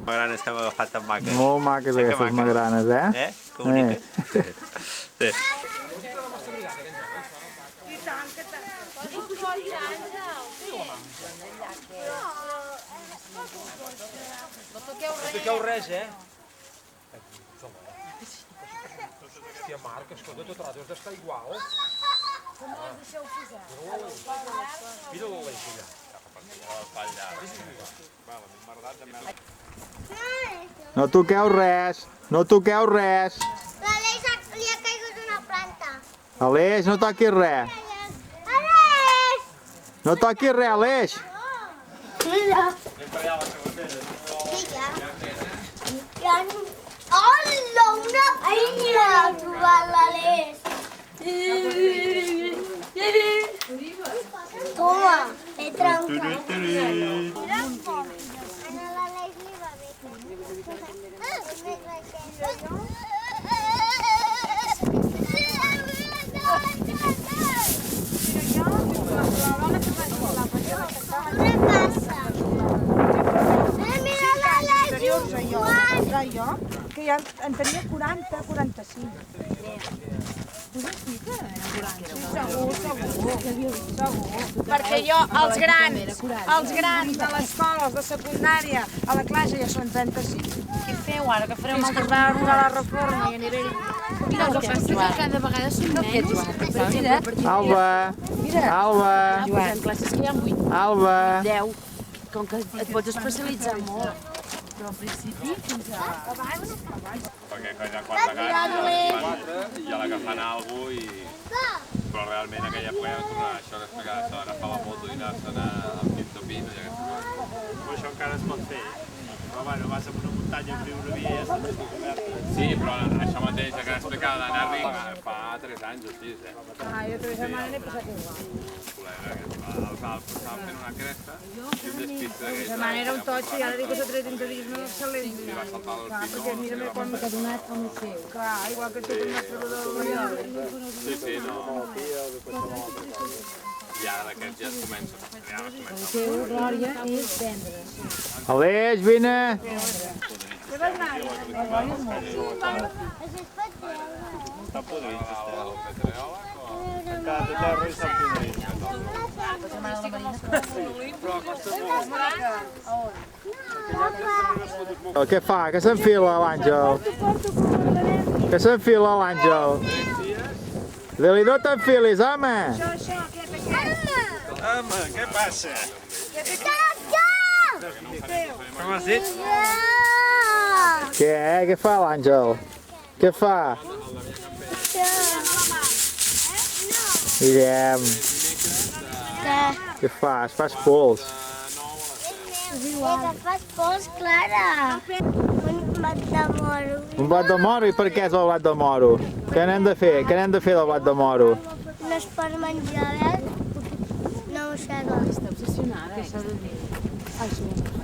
Magranes que hem agafat tan maques. Molt maques aquestes magranes, Eh? Que boniques. Sí. I tant que tant. No toqueu res, Hòstia, Marc, escolta, tot rato has d'estar igual. Com els deixeu posar? Mira l'Aleix allà. No toqueu res, no toqueu res. L'Aleix li ha caigut una planta. Aleix, no toquis res. Aleix! No toquis res, Aleix. Mira. Hola, una eina ha trobat l'Aleix. Toma, he trencat. Mira com. A l'Aleix li va bé. Què passa? Mira l'Aleix, Jo, que ja en tenia 40, 45. Perquè jo, els grans de l'escola, de secundària, a la classe ja són 35. Què feu ara? Que fareu Fins que es va arribar la reforma i a nivell... Mira, el que fas que cada vegada són menys. Alba, Alba, En classes que hi ha 8, Alba. 10, com que et pots especialitzar molt. Però al principi fins a... Perquè hi ha 4 gats, i ja l'agafen a algú i... Però realment aquella època ja va tornar això que explicava, això d'agafar la moto i anar-se'n al Quintopino i aquestes coses. Però això encara es pot fer. Però bueno, vas a una muntanya, obrir una via i ja està tot coberta. Sí, però això mateix que explicava d'anar-hi fa 3 anys o 6, Jo 3 setmanes n'he passat igual. Els Alps estaven fent una cresta i un despiste d'aquells. La setmana era un totxo i ara dic que s'ha tret interirisme excel·lent. I va saltar del pitó. Perquè mira quan m'ha donat com el seu. Clar, igual que tot el nostre rodó. Sí, no. I ara d'aquests ja es comença. El teu, Glòria, és vendre. Aleix, vine. Què vas anar? Està podrit, encara de terra i està podrit. Què fa? Que s'enfila l'Àngel? Que s'enfila l'Àngel? Dili, no t'enfilis, home! Home, què passa? Com has dit? Què fa l'Àngel? Què fa? Guillem. Què fas? Fas pols. Fas pols, Clara. Un blat de moro. Un blat de moro? I per què és el blat de moro? Què n'hem de fer? Què n'hem de fer del blat de moro? No es pot menjar, No ho sé. Està obsessionada, Què s'ha de dir? Això.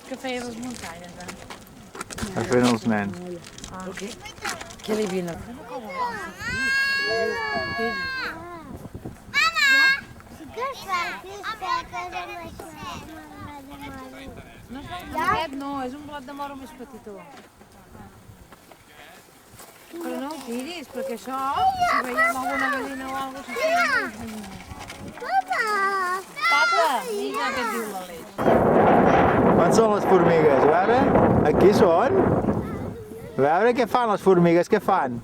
que feia les muntanyes, Està fent els nens. Què li viene? Sí que es fa crispetes amb això. No, aquest no, és un blat de moro més petitó. Però no ho tiris, perquè això, si veiem alguna gallina o alguna cosa... Papa, mira què diu l'Aleix. On són les formigues? A veure, aquí són? A veure què fan les formigues, què fan?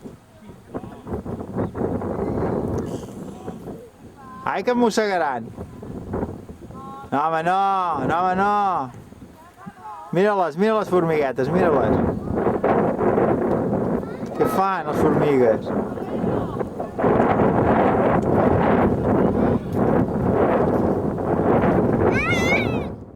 Ai, que em mossegaran. No, home, no, no, home, no. Mira-les, mira les formiguetes, mira-les. Què fan les formigues? Ah!